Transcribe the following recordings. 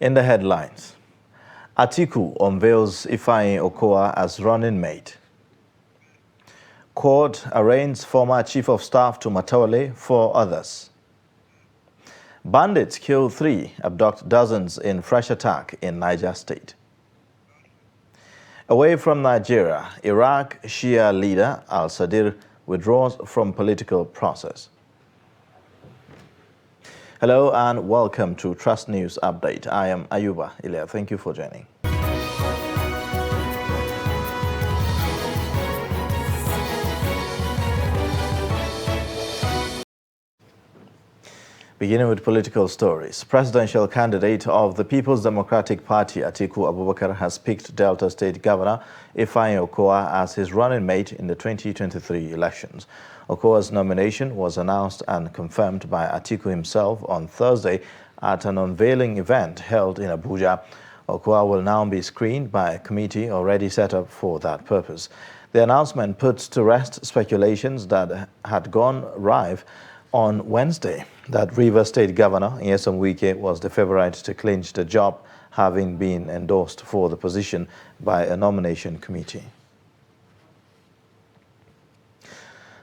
In the headlines, Atiku unveils Ifeanyi Okowa as running mate. Court arraigns former chief of staff to Matawale for others. Bandits kill 3, abduct dozens in fresh attack in Niger State. Away from Nigeria, Iraq Shia leader al-Sadr withdraws from political process. Hello and welcome to Trust News Update. I am Ayuba Ilya. Thank you for joining. Beginning with political stories, presidential candidate of the People's Democratic Party, Atiku Abubakar, has picked Delta State Governor Ifeanyi Okowa as his running mate in the 2023 elections. Okowa's nomination was announced and confirmed by Atiku himself on Thursday at an unveiling event held in Abuja. Okowa will now be screened by a committee already set up for that purpose. The announcement puts to rest speculations that had gone rife on Wednesday that Rivers State Governor Nyesom Wike was the favorite to clinch the job, having been endorsed for the position by a nomination committee.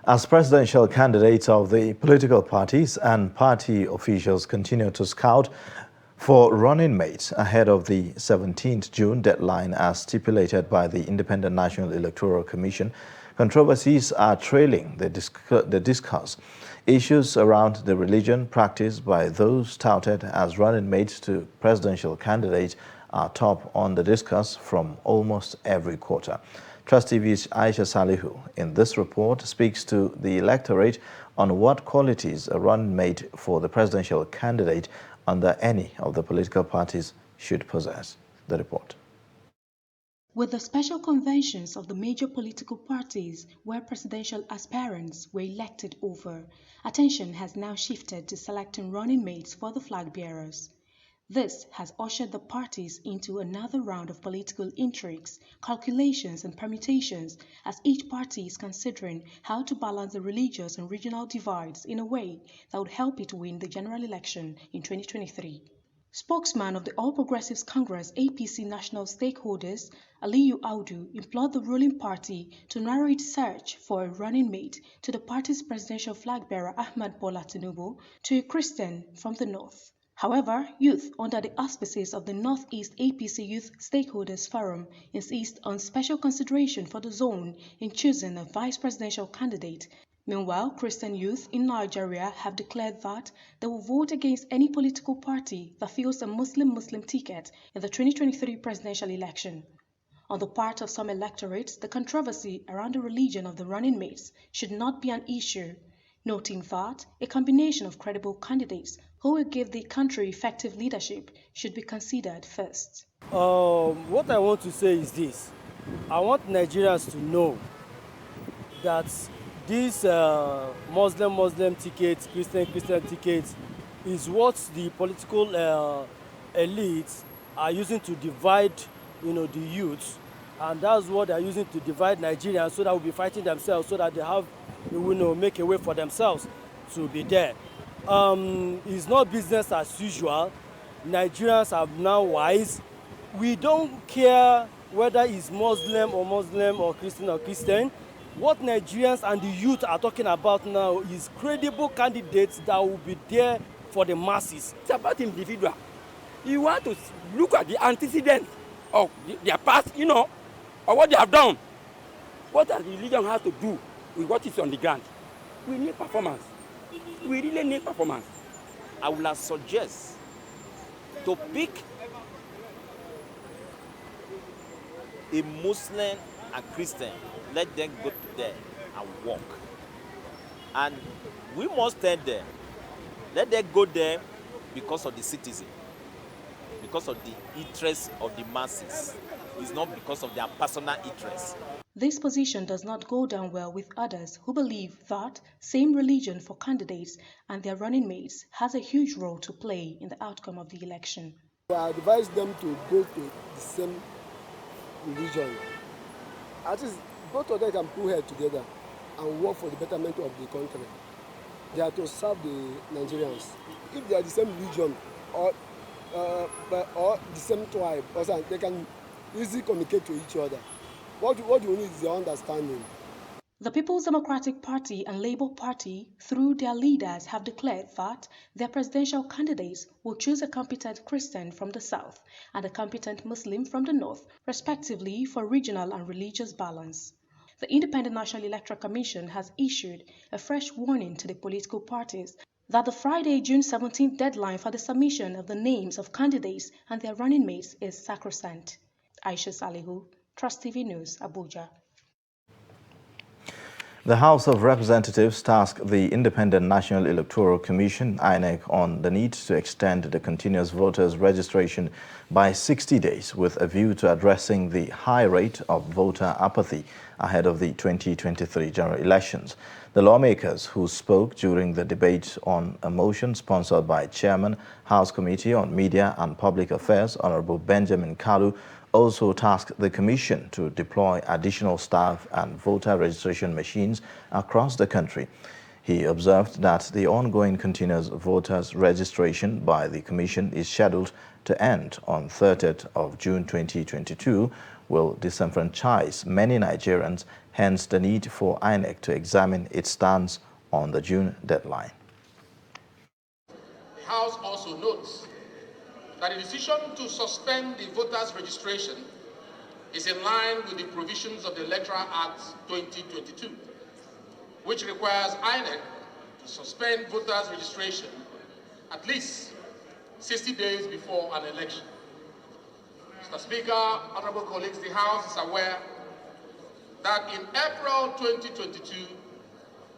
As presidential candidates of the political parties and party officials continue to scout for running mates ahead of the 17th June deadline as stipulated by the Independent National Electoral Commission, controversies are trailing the discourse. Issues around the religion practiced by those touted as running mates to presidential candidates are top on the discourse from almost every quarter. Trust TV's Aisha Salihu in this report speaks to the electorate on what qualities a running mate for the presidential candidate under any of the political parties should possess. The report. With the special conventions of the major political parties where presidential aspirants were elected over, attention has now shifted to selecting running mates for the flag bearers. This has ushered the parties into another round of political intrigues, calculations and permutations as each party is considering how to balance the religious and regional divides in a way that would help it win the general election in 2023. Spokesman of the All Progressives Congress APC national stakeholders, Aliyu Audu, implored the ruling party to narrow its search for a running mate to the party's presidential flag bearer Ahmed Bola Tinubu to a Christian from the north. However, youth under the auspices of the Northeast APC Youth Stakeholders Forum insist on special consideration for the zone in choosing a vice presidential candidate. Meanwhile, Christian youth in Nigeria have declared that they will vote against any political party that fills a Muslim ticket in the 2023 presidential election. On the part of some electorates, the controversy around the religion of the running mates should not be an issue, noting that a combination of credible candidates who will give the country effective leadership should be considered first. What I want to say is this. I want Nigerians to know that these Muslim tickets, Christian tickets, is what the political elites are using to divide, the youth, and that's what they're using to divide Nigerians so that we'll be fighting themselves, so that they have, make a way for themselves to be there. It's not business as usual. Nigerians are now wise. We don't care whether it's Muslim or Christian. What Nigerians and the youth are talking about now is credible candidates that will be there for the masses. It's about individual. You want to look at the antecedent of their past, or what they have done. What does religion have to do with what is on the ground? We need performance. We really need performance. I would suggest to pick a Muslim and Christian. Let them go to there and walk. And we must tell them, let them go there because of the citizen, because of the interests of the masses. It's not because of their personal interests. This position does not go down well with others who believe that same religion for candidates and their running mates has a huge role to play in the outcome of the election. I advise them to go to the same religion. At least both of them can pull heads together and work for the betterment of the country. They are to serve the Nigerians. If they are the same religion or or the same tribe, or something, they can easily communicate to each other. What you need is the understanding. The People's Democratic Party and Labour Party, through their leaders, have declared that their presidential candidates will choose a competent Christian from the south and a competent Muslim from the north, respectively, for regional and religious balance. The Independent National Electoral Commission has issued a fresh warning to the political parties that the Friday, June 17th deadline for the submission of the names of candidates and their running mates is sacrosanct. Aisha Salihu, Trust TV News, Abuja. The House of Representatives tasked the Independent National Electoral Commission, INEC, on the need to extend the continuous voters registration by 60 days with a view to addressing the high rate of voter apathy ahead of the 2023 general elections. The lawmakers who spoke during the debate on a motion sponsored by Chairman, House Committee on Media and Public Affairs, Honorable Benjamin Kalu, also tasked the Commission to deploy additional staff and voter registration machines across the country. He observed that the ongoing continuous voters registration by the Commission is scheduled to end on 30th of June 2022, will disenfranchise many Nigerians, hence the need for INEC to examine its stance on the June deadline. The House also notes that the decision to suspend the voters' registration is in line with the provisions of the Electoral Act 2022, which requires INEC to suspend voters' registration at least 60 days before an election. Mr. Speaker, honorable colleagues, the House is aware that in April 2022,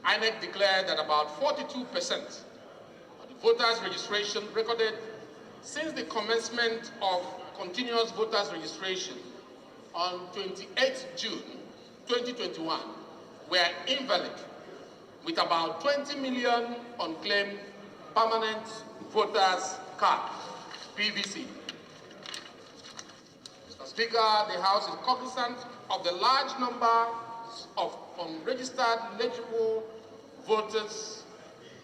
INEC declared that about 42% of the voters' registration recorded since the commencement of continuous voters registration on 28 June 2021 were invalid, with about 20 million unclaimed permanent voters cards, PVC. Mr. Speaker, the House is cognizant of the large number of unregistered eligible voters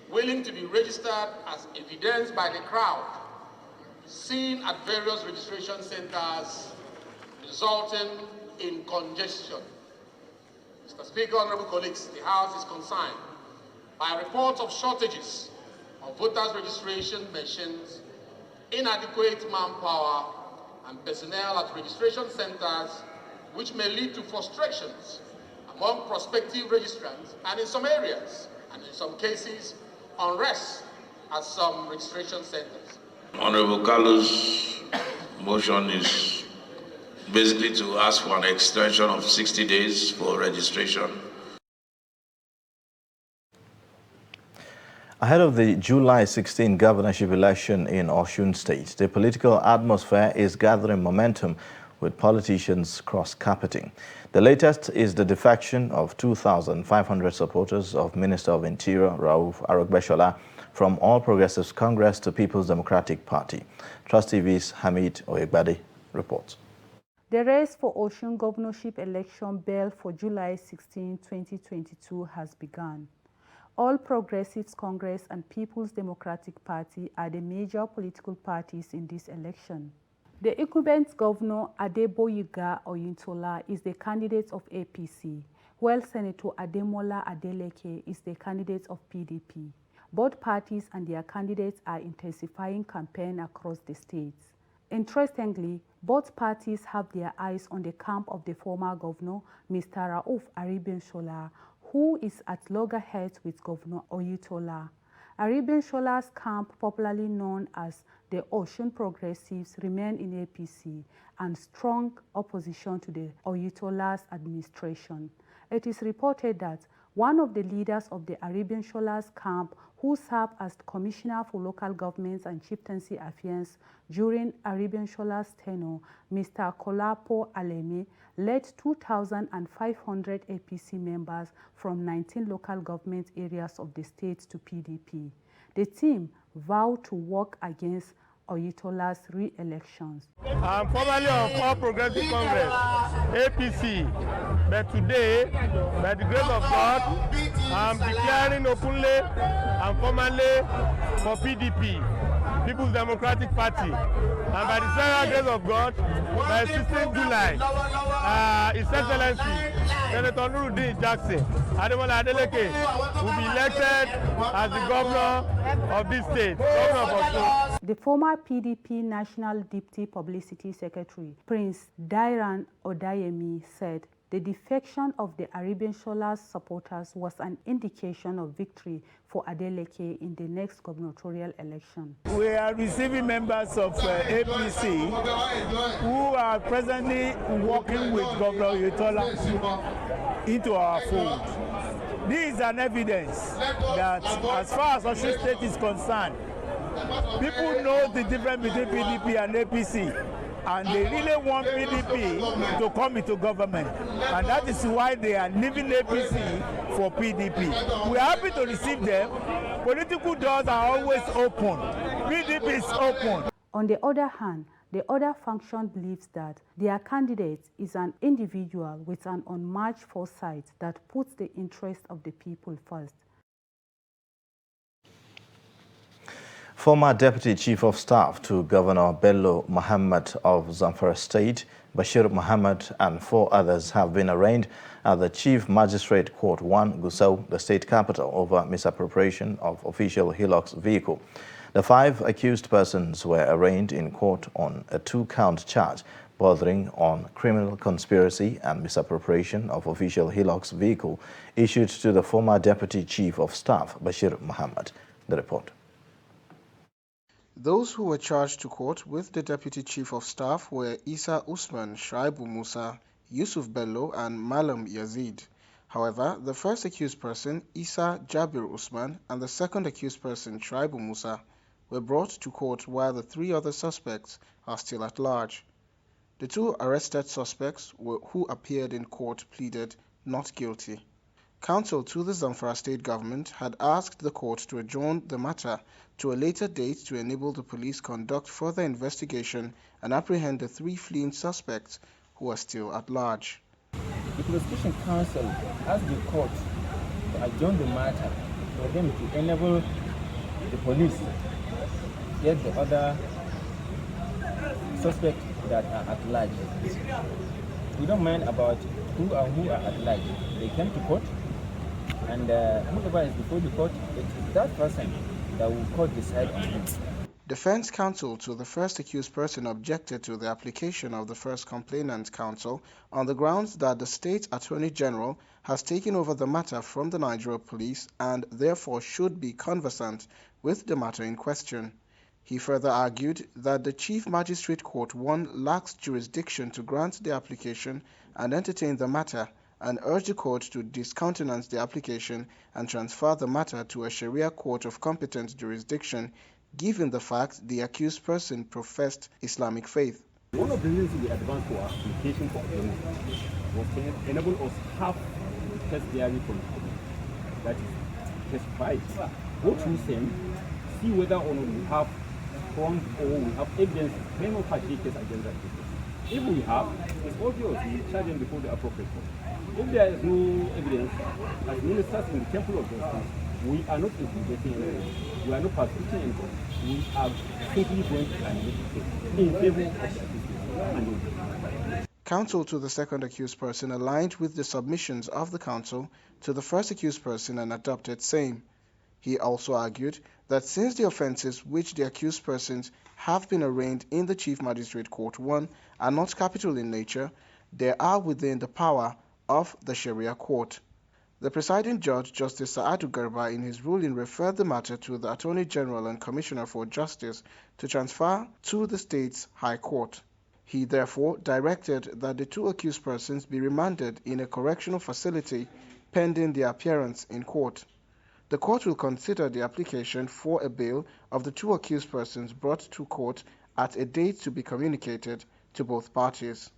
willing to be registered, as evidenced by the crowd seen at various registration centers, resulting in congestion. Mr. Speaker, honorable colleagues, the House is concerned by reports of shortages of voters' registration machines, inadequate manpower, and personnel at registration centers, which may lead to frustrations among prospective registrants, and in some areas, and in some cases, unrest at some registration centers. Honorable Kalu's motion is basically to ask for an extension of 60 days for registration. Ahead of the July 16 governorship election in Osun State, the political atmosphere is gathering momentum with politicians cross-carpeting. The latest is the defection of 2,500 supporters of Minister of Interior Rauf Aregbesola from All Progressives Congress to People's Democratic Party. Trust TV's Hamid Oyegbade reports. The race for Osun governorship election bell for July 16, 2022 has begun. All Progressives Congress and People's Democratic Party are the major political parties in this election. The incumbent governor Adeboyega Oyintola is the candidate of APC, while Senator Ademola Adeleke is the candidate of PDP. Both parties and their candidates are intensifying campaign across the states. Interestingly, both parties have their eyes on the camp of the former governor, Mr. Rauf Aregbesola, who is at loggerheads with Governor Oyintola. Aregbesola's camp, popularly known as the Osun Progressives, remain in APC and strong opposition to the Oyintola's administration. It is reported that one of the leaders of the Aregbesola's camp, who served as Commissioner for Local Governments and Chieftaincy Affairs during Aregbesola's tenure, Mr. Kolapo Aleme, led 2,500 APC members from 19 local government areas of the state to PDP. The team vowed to work against Oyintola's re-elections. I'm formerly of All Progressive Congress, APC, but today, by the grace of God, I'm declaring openly and formally for PDP. People's Democratic Party. And by the special grace of God, by 16th July, His Excellency Senator Nuruddin Jackson Ademola Adeleke will be elected as the governor of this state, governor of Osun. The former PDP National Deputy Publicity Secretary, Prince Dairan Odayemi, said the defection of the Arabian Shola's supporters was an indication of victory for Adeleke in the next gubernatorial election. We are receiving members of APC who are presently working with Governor Oyetola into our fold. This is an evidence that as far as Osun State is concerned, people know the difference between PDP and APC, and they really want PDP to come into government, and that is why they are leaving APC for PDP. We are happy to receive them. Political doors are always open. PDP is open. On the other hand, the other faction believes that their candidate is an individual with an unmatched foresight that puts the interest of the people first. Former Deputy Chief of Staff to Governor Bello Muhammad of Zamfara State, Bashir Muhammad, and 4 others have been arraigned at the Chief Magistrate Court 1, Gusau, the state capital, over misappropriation of official Hilux vehicle. The 5 accused persons were arraigned in court on a 2-count charge bordering on criminal conspiracy and misappropriation of official Hilux vehicle issued to the former Deputy Chief of Staff, Bashir Muhammad. The report. Those who were charged to court with the Deputy Chief of Staff were Isa Usman, Shaibu Musa, Yusuf Bello, and Malam Yazid. However, the first accused person, Isa Jabir Usman, and the second accused person, Shaibu Musa, were brought to court while the 3 other suspects are still at large. The 2 arrested suspects who appeared in court pleaded not guilty. Counsel to the Zamfara state government had asked the court to adjourn the matter to a later date to enable the police conduct further investigation and apprehend the 3 fleeing suspects who are still at large. The prosecution counsel asked the court to adjourn the matter for them to enable the police get the other suspects that are at large. We don't mind about who are at large. They came to court, and whoever is before the court, it is that person that will court decide on him. Defense counsel to the first accused person objected to the application of the first complainant counsel on the grounds that the state attorney general has taken over the matter from the Nigeria police and therefore should be conversant with the matter in question. He further argued that the Chief Magistrate Court 1 lacks jurisdiction to grant the application and entertain the matter, and urged the court to discountenance the application and transfer the matter to a Sharia court of competent jurisdiction, given the fact the accused person professed Islamic faith. One of the reasons we advanced our application for amnesty was to enable us to have test diary from that is testified. Go through them, see whether or not we have strong or we have evidence, criminal party case against that case. If we have, it's obvious we charge them before the appropriate court. If there is no evidence, as ministers in the Temple of Justice, we are not investigating anything. We are not prosecuting anything. We are simply going to admit the case in favor of the accused. Counsel to the second accused person aligned with the submissions of the counsel to the first accused person and adopted same. He also argued that since the offences which the accused persons have been arraigned in the Chief Magistrate Court 1 are not capital in nature, they are within the power of the Sharia court. The presiding judge, Justice Saadu Garba, in his ruling referred the matter to the Attorney General and Commissioner for Justice to transfer to the state's High Court. He therefore directed that the 2 accused persons be remanded in a correctional facility pending their appearance in court. The court will consider the application for a bail of the 2 accused persons brought to court at a date to be communicated to both parties.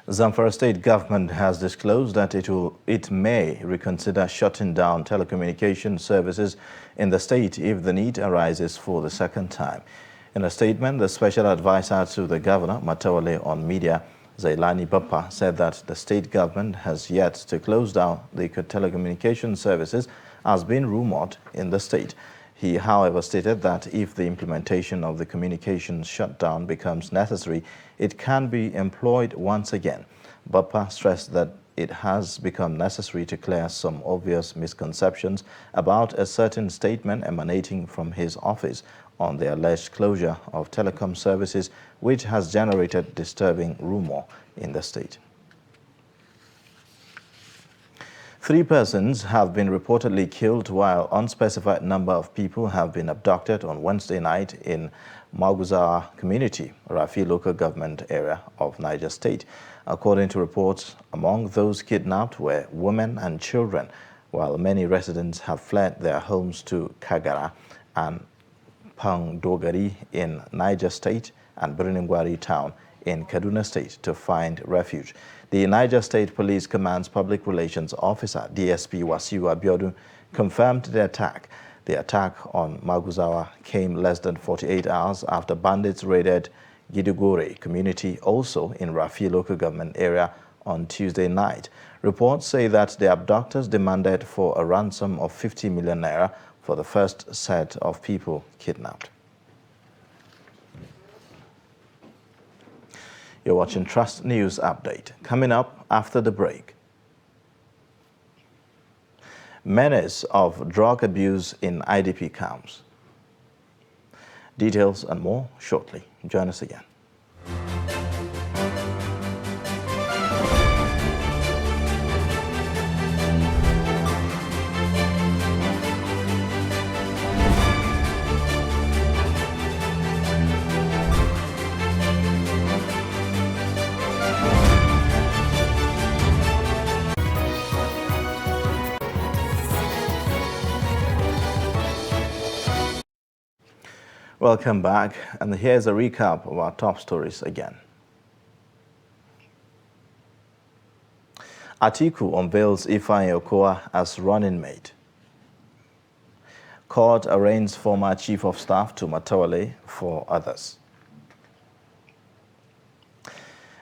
Zamfara state government has disclosed that it may reconsider shutting down telecommunication services in the state if the need arises for the second time. In a statement, the special advisor to the governor, Matawale, on media, Zailani Bappa, said that the state government has yet to close down the telecommunication services as being rumored in the state. He, however, stated that if the implementation of the communications shutdown becomes necessary, it can be employed once again. Bappa stressed that it has become necessary to clear some obvious misconceptions about a certain statement emanating from his office on the alleged closure of telecom services, which has generated disturbing rumor in the state. 3 persons have been reportedly killed while unspecified number of people have been abducted on Wednesday night in Maguzawa community, Rafi local government area of Niger State. According to reports, among those kidnapped were women and children, while many residents have fled their homes to Kagara and Pangdogari in Niger State and Birnin-Gwari town in Kaduna State to find refuge. The Niger State Police Command's Public Relations Officer, DSP Wasiu Abiodun, confirmed the attack. The attack on Maguzawa came less than 48 hours after bandits raided Gidugore community, also in Rafi local government area, on Tuesday night. Reports say that the abductors demanded for a ransom of 50 million naira for the first set of people kidnapped. You're watching Trust News Update. Coming up after the break. Menace of drug abuse in IDP camps. Details and more shortly. Join us again. Welcome back, and here's a recap of our top stories again. Atiku unveils Ifeanyi Okowa as running mate. Court arraigns former Chief of Staff to Matawale for others.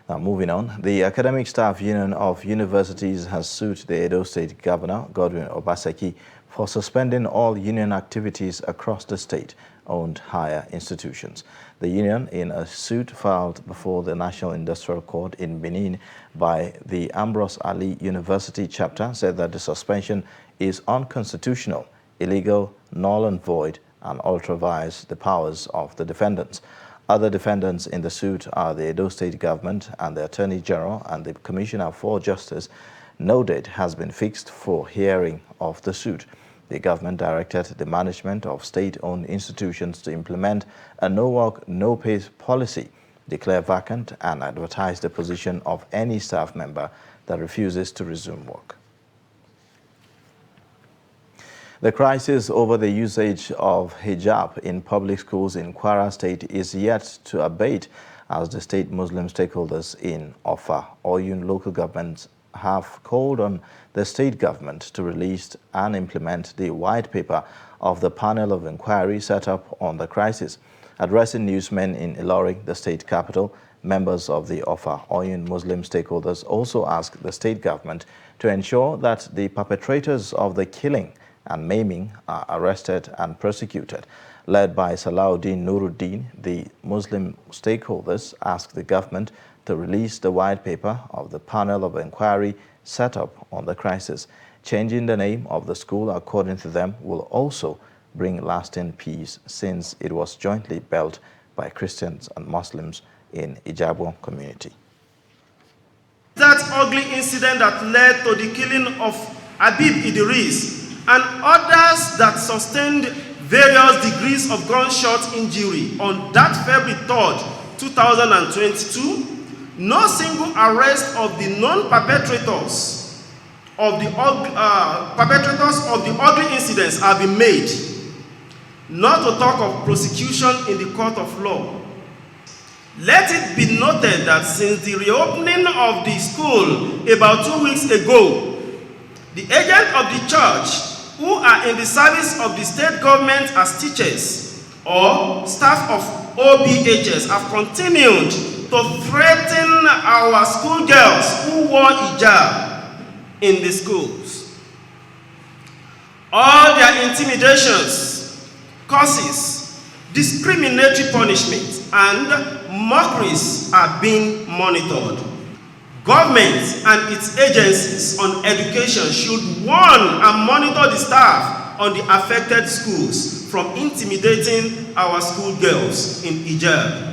Now moving on, the Academic Staff Union of Universities has sued the Edo State Governor, Godwin Obaseki, for suspending all union activities across the state-owned higher institutions. The union, in a suit filed before the National Industrial Court in Benin by the Ambrose Ali University chapter, said that the suspension is unconstitutional, illegal, null and void, and ultraviolates the powers of the defendants. Other defendants in the suit are the Edo State government and the Attorney General, and the Commissioner for Justice. No date has been fixed for hearing of the suit. The government directed the management of state-owned institutions to implement a no-work, no-pay policy, declare vacant, and advertise the position of any staff member that refuses to resume work. The crisis over the usage of hijab in public schools in Kwara State is yet to abate, as the state Muslim stakeholders in Offa, Oyun local governments have called on the state government to release and implement the white paper of the panel of inquiry set up on the crisis. Addressing newsmen in Ilorin, the state capital, members of the Offa Oyun Muslim stakeholders also asked the state government to ensure that the perpetrators of the killing and maiming are arrested and prosecuted. Led by Salahuddin Nuruddin, the Muslim stakeholders asked the government to release the white paper of the panel of inquiry set up on the crisis. Changing the name of the school, according to them, will also bring lasting peace, since it was jointly built by Christians and Muslims in Ijabo community. That ugly incident that led to the killing of Habib Idris and others that sustained various degrees of gunshot injury on that February 3rd, 2022, no single arrest of the non-perpetrators of the ugly incidents have been made, not to talk of prosecution in the court of law. Let it be noted that since the reopening of the school about 2 weeks ago, the agents of the church who are in the service of the state government as teachers or staff of OBHS have continued to threaten our schoolgirls who wore hijab in the schools. All their intimidations curses, discriminatory punishment, and mockeries are being monitored. Government and its agencies on education should warn and monitor the staff on the affected schools from intimidating our schoolgirls in hijab.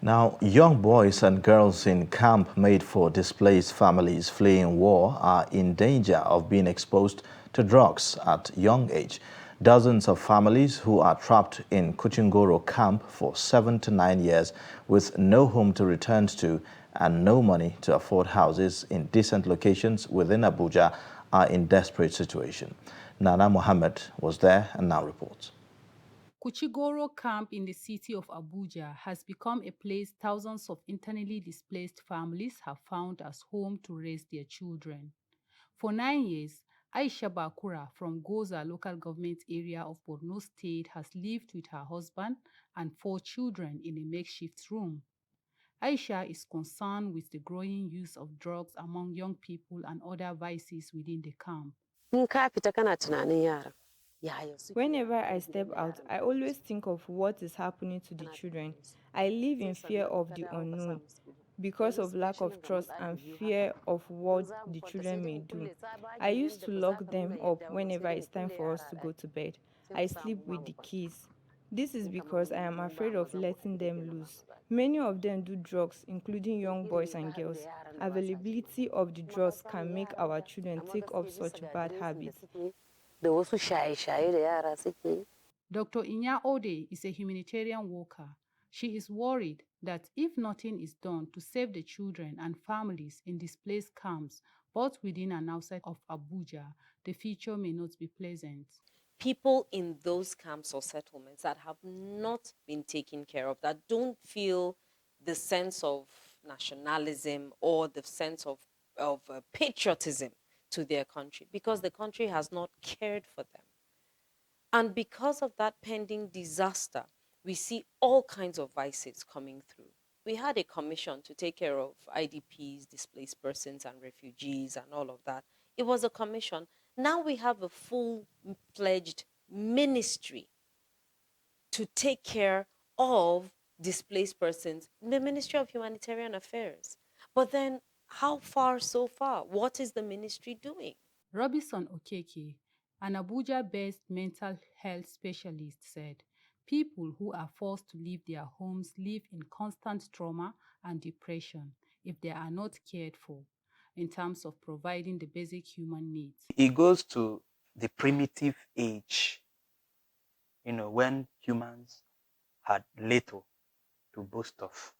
Now, young boys and girls in camp made for displaced families fleeing war are in danger of being exposed to drugs at young age. Dozens of families who are trapped in Kuchingoro camp for 7 to 9 years with no home to return to and no money to afford houses in decent locations within Abuja are in desperate situation. Nana Mohammed was there and now reports. Kuchigoro camp in the city of Abuja has become a place thousands of internally displaced families have found as home to raise their children. For 9 years, Aisha Bakura from Goza local government area of Borno State has lived with her husband and 4 children in a makeshift room. Aisha is concerned with the growing use of drugs among young people and other vices within the camp. Whenever I step out, I always think of what is happening to the children. I live in fear of the unknown because of lack of trust and fear of what the children may do. I used to lock them up whenever it's time for us to go to bed. I sleep with the keys. This is because I am afraid of letting them loose. Many of them do drugs, including young boys and girls. Availability of the drugs can make our children take up such bad habits. Dr. Inya Ode is a humanitarian worker. She is worried that if nothing is done to save the children and families in displaced camps, both within and outside of Abuja, the future may not be pleasant. People in those camps or settlements that have not been taken care of, that don't feel the sense of nationalism or the sense of patriotism to their country, because the country has not cared for them. And because of that pending disaster, we see all kinds of vices coming through. We had a commission to take care of IDPs, displaced persons and refugees and all of that. It was a commission. Now we have a full-fledged ministry to take care of displaced persons, the Ministry of Humanitarian Affairs. But then, how far so far? What is the ministry doing? Robinson Okeke, an Abuja-based mental health specialist, said, people who are forced to leave their homes live in constant trauma and depression if they are not cared for in terms of providing the basic human needs. It goes to the primitive age, when humans had little to boast of.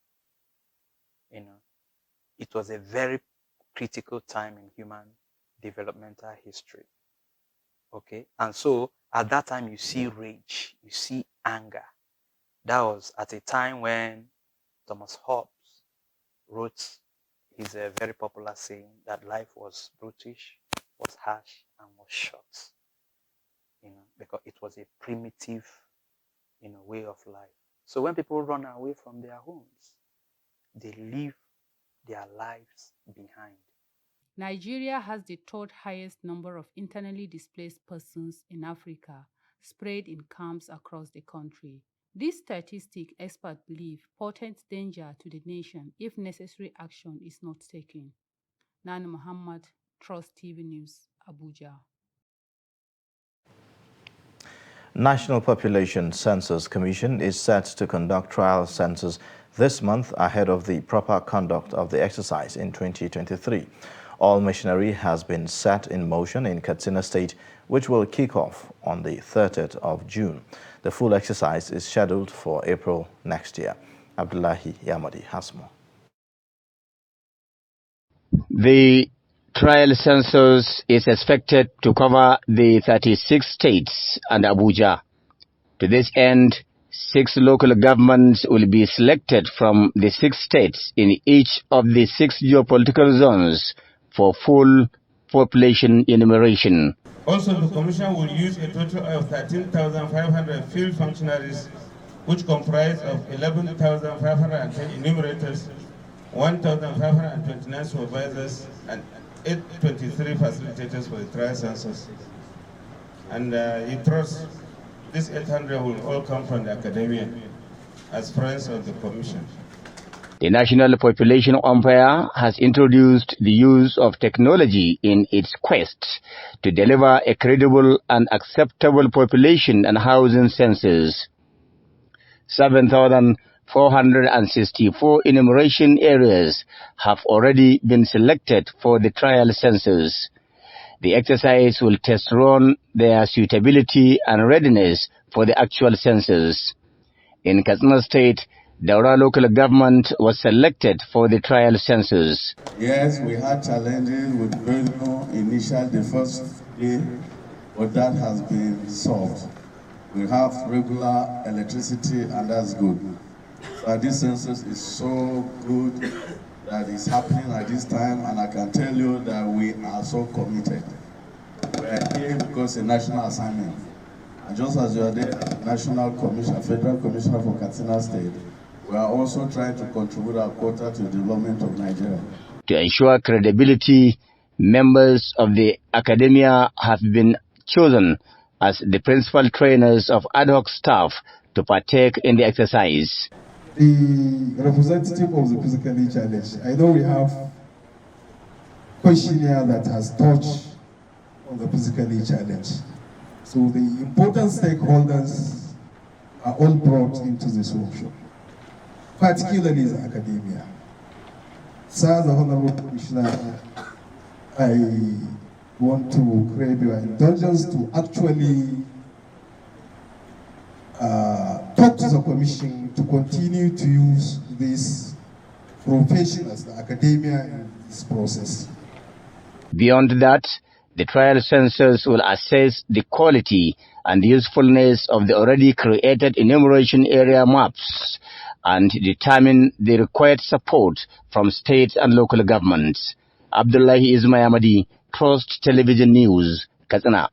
It was a very critical time in human developmental history. Okay, and so at that time you see rage, you see anger. That was at a time when Thomas Hobbes wrote his very popular saying that life was brutish, was harsh, and was short. Because it was a primitive, way of life. So when people run away from their homes, they leave their lives behind. Nigeria has the 3rd highest number of internally displaced persons in Africa, spread in camps across the country. This statistic, experts believe, portends danger to the nation if necessary action is not taken. Nana Muhammad, Trust TV News, Abuja. National Population Census Commission is set to conduct trial census this month ahead of the proper conduct of the exercise in 2023. All machinery has been set in motion in Katsina State, which will kick off on the 30th of June. The full exercise is scheduled for April next year. Abdullahi Yamadi has more. The trial census is expected to cover the 36 states and Abuja. To this end, 6 local governments will be selected from the 6 states in each of the 6 geopolitical zones for full population enumeration. Also, the Commission will use a total of 13,500 field functionaries, which comprise of 11,510 enumerators, 1,529 supervisors, and 823 facilitators for the trial census. And he trusts this 800 will all come from the academia as friends of the commission. The National Population Umpire has introduced the use of technology in its quest to deliver a credible and acceptable population and housing census. 7,464 enumeration areas have already been selected for the trial census. The exercise will test run their suitability and readiness for the actual census. In Katsina State, Daura local government was selected for the trial census. Yes, we had challenges with revenue initial the first day, but that has been solved. We have regular electricity and that's good. So this census is so good that it's happening at this time, and I can tell you that we are so committed. We are here because it's a national assignment. And just as you are there, National Commission, Federal Commissioner for Katsina State, we are also trying to contribute our quota to the development of Nigeria. To ensure credibility, members of the academia have been chosen as the principal trainers of ad hoc staff to partake in the exercise. The representative of the physically challenged, I know we have questionnaire that has touched on the physically challenged. So the important stakeholders are all brought into this workshop, particularly the academia. Sir, the Honorable Commissioner, I want to crave your indulgence to actually talk to the Commission to continue to use this professionals, the academia, in this process. Beyond that, the trial census will assess the quality and usefulness of the already created enumeration area maps and determine the required support from state and local governments. Abdullahi Ismayamadi, Trust Television News, Katsina.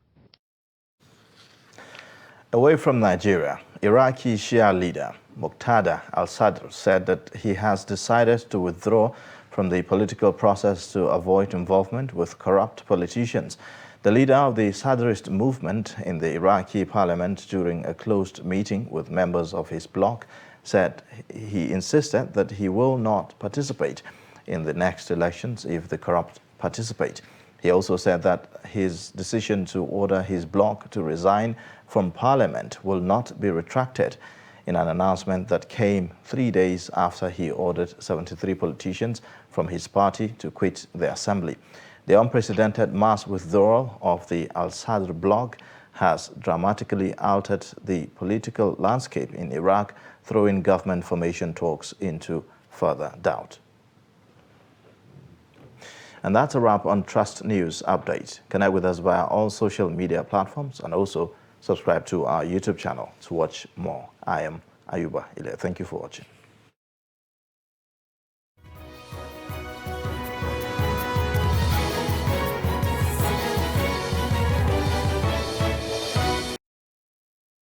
Away from Nigeria, Iraqi Shia leader Muqtada al-Sadr said that he has decided to withdraw from the political process to avoid involvement with corrupt politicians. The leader of the Sadrist movement in the Iraqi parliament during a closed meeting with members of his bloc said he insisted that he will not participate in the next elections if the corrupt participate. He also said that his decision to order his bloc to resign from parliament will not be retracted, in an announcement that came 3 days after he ordered 73 politicians from his party to quit the assembly. The unprecedented mass withdrawal of the al-Sadr bloc has dramatically altered the political landscape in Iraq, throwing government formation talks into further doubt. And that's a wrap on Trust News Update. Connect with us via all social media platforms and also subscribe to our YouTube channel to watch more. I am Ayuba Ile. Thank you for watching.